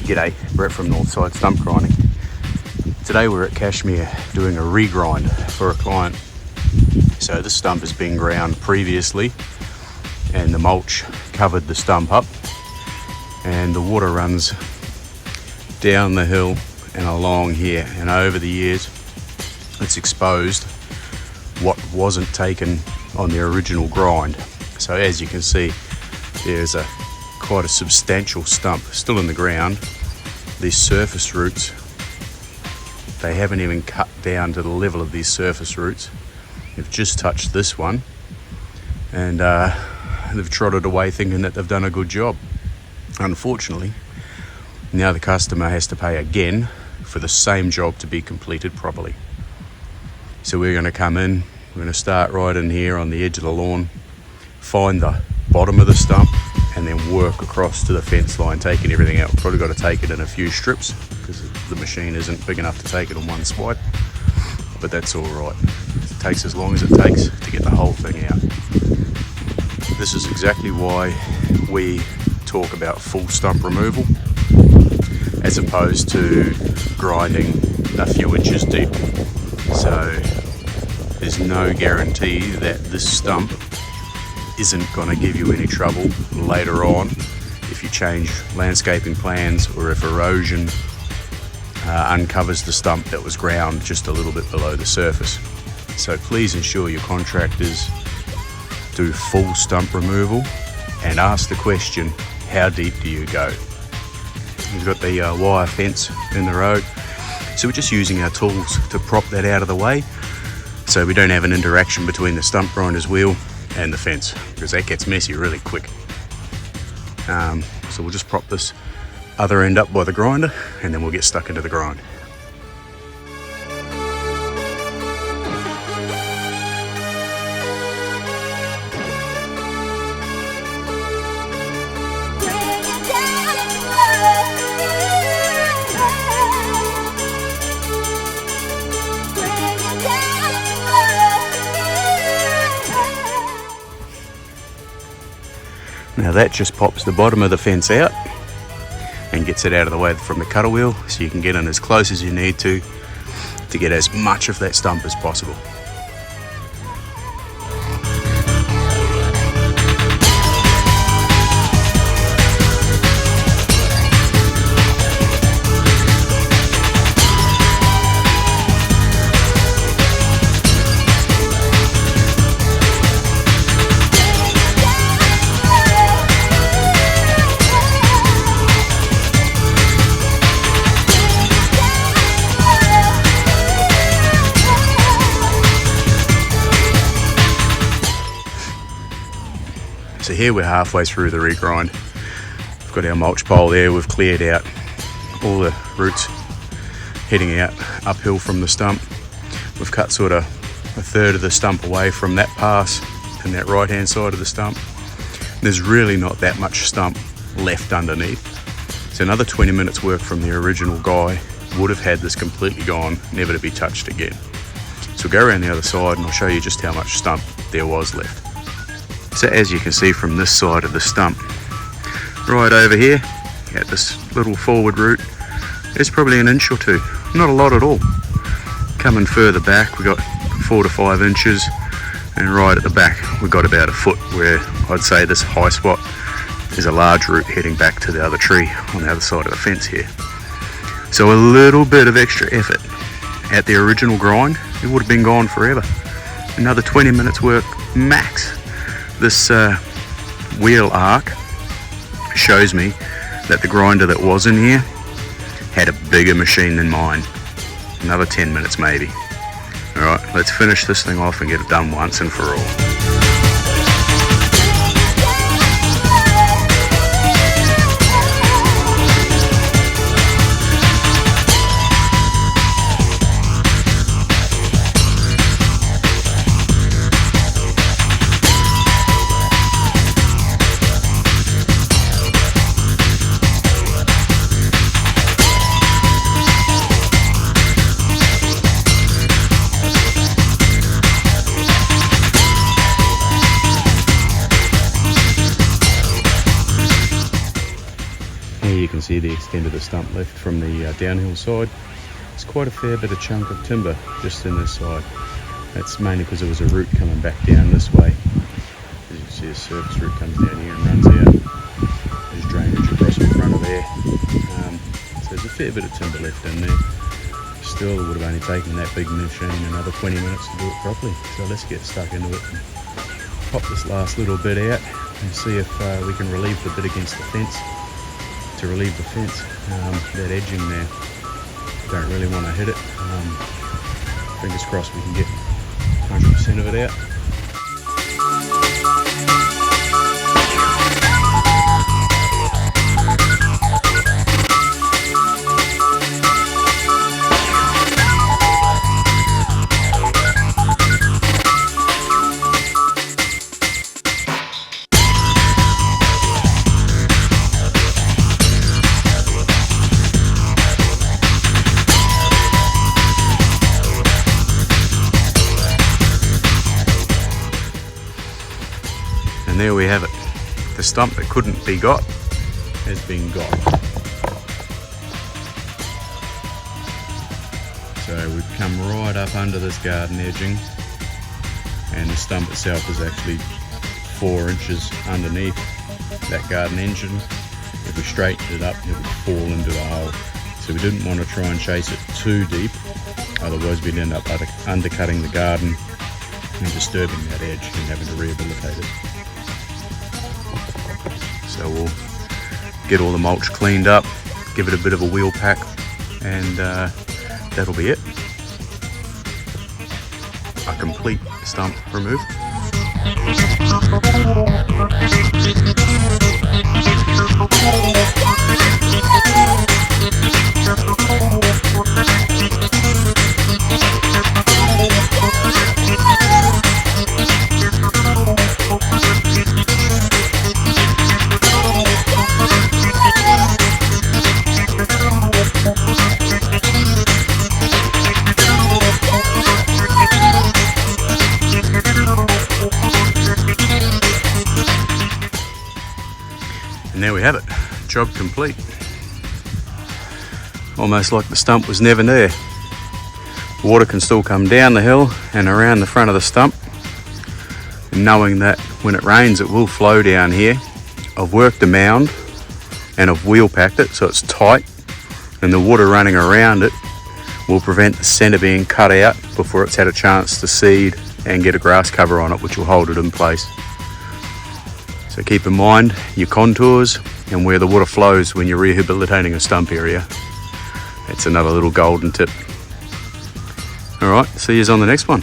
G'day, Brett from Northside Stump Grinding. Today we're at Kashmir doing a regrind for a client. So this stump has been ground previously and the mulch covered the stump up, and the water runs down the hill and along here, and over the years it's exposed what wasn't taken on the original grind. So as you can see, there's quite a substantial stump still in the ground. These surface roots, they haven't even cut down to the level of these surface roots. They've just touched this one, and they've trotted away thinking that they've done a good job. Unfortunately, now the customer has to pay again for the same job to be completed properly. So we're going to come in, we're going to start right in here on the edge of the lawn, find the bottom of the stump, and then work across to the fence line, taking everything out. We've probably got to take it in a few strips because the machine isn't big enough to take it on one swipe, but that's all right. It takes as long as it takes to get the whole thing out. This is exactly why we talk about full stump removal as opposed to grinding a few inches deep. So there's no guarantee that this stump isn't going to give you any trouble later on if you change landscaping plans or if erosion uncovers the stump that was ground just a little bit below the surface. So please ensure your contractors do full stump removal and ask the question, how deep do you go? We've got the wire fence in the road, so we're just using our tools to prop that out of the way so we don't have an interaction between the stump grinder's wheel and the fence, because that gets messy really quick. So we'll just prop this other end up by the grinder and then we'll get stuck into the grind. Now that just pops the bottom of the fence out and gets it out of the way from the cutter wheel, so you can get in as close as you need to get as much of that stump as possible. So here we're halfway through the regrind. We've got our mulch pole there, we've cleared out all the roots heading out uphill from the stump. We've cut sort of a third of the stump away from that pass and that right hand side of the stump. There's really not that much stump left underneath. So another 20 minutes work from the original guy would have had this completely gone, never to be touched again. So we'll go around the other side and I'll show you just how much stump there was left. So as you can see from this side of the stump, right over here, at this little forward root, there's probably an inch or two, not a lot at all. Coming further back, we got 4 to 5 inches, and right at the back, we've got about a foot, where I'd say this high spot is a large root heading back to the other tree on the other side of the fence here. So a little bit of extra effort at the original grind, it would have been gone forever. Another 20 minutes work max. This wheel arc shows me that the grinder that was in here had a bigger machine than mine. Another 10 minutes maybe. Alright, let's finish this thing off and get it done once and for all. Here you can see the extent of the stump left from the downhill side. It's quite a fair bit of chunk of timber just in this side. That's mainly because there was a root coming back down this way. As you can see, a surface root comes down here and runs out. There's drainage across in front of there. So there's a fair bit of timber left in there. Still, it would have only taken that big machine another 20 minutes to do it properly. So let's get stuck into it and pop this last little bit out and see if we can relieve the bit against the fence. To relieve the fence, that edging there, don't really want to hit it. Fingers crossed we can get 100% of it out. And there we have it. The stump that couldn't be got has been got. So we've come right up under this garden edging, and the stump itself is actually 4 inches underneath that garden edging. If we straightened it up, it would fall into the hole. So we didn't want to try and chase it too deep, otherwise we'd end up undercutting the garden and disturbing that edge and having to rehabilitate it. So we'll get all the mulch cleaned up, give it a bit of a wheel pack, and that'll be it. A complete stump removed. And there we have it, job complete. Almost like the stump was never there. Water can still come down the hill and around the front of the stump. And knowing that when it rains it will flow down here, I've worked a mound and I've wheel packed it so it's tight, and the water running around it will prevent the centre being cut out before it's had a chance to seed and get a grass cover on it, which will hold it in place. So keep in mind your contours and where the water flows when you're rehabilitating a stump area. It's another little golden tip. All right, see you on the next one.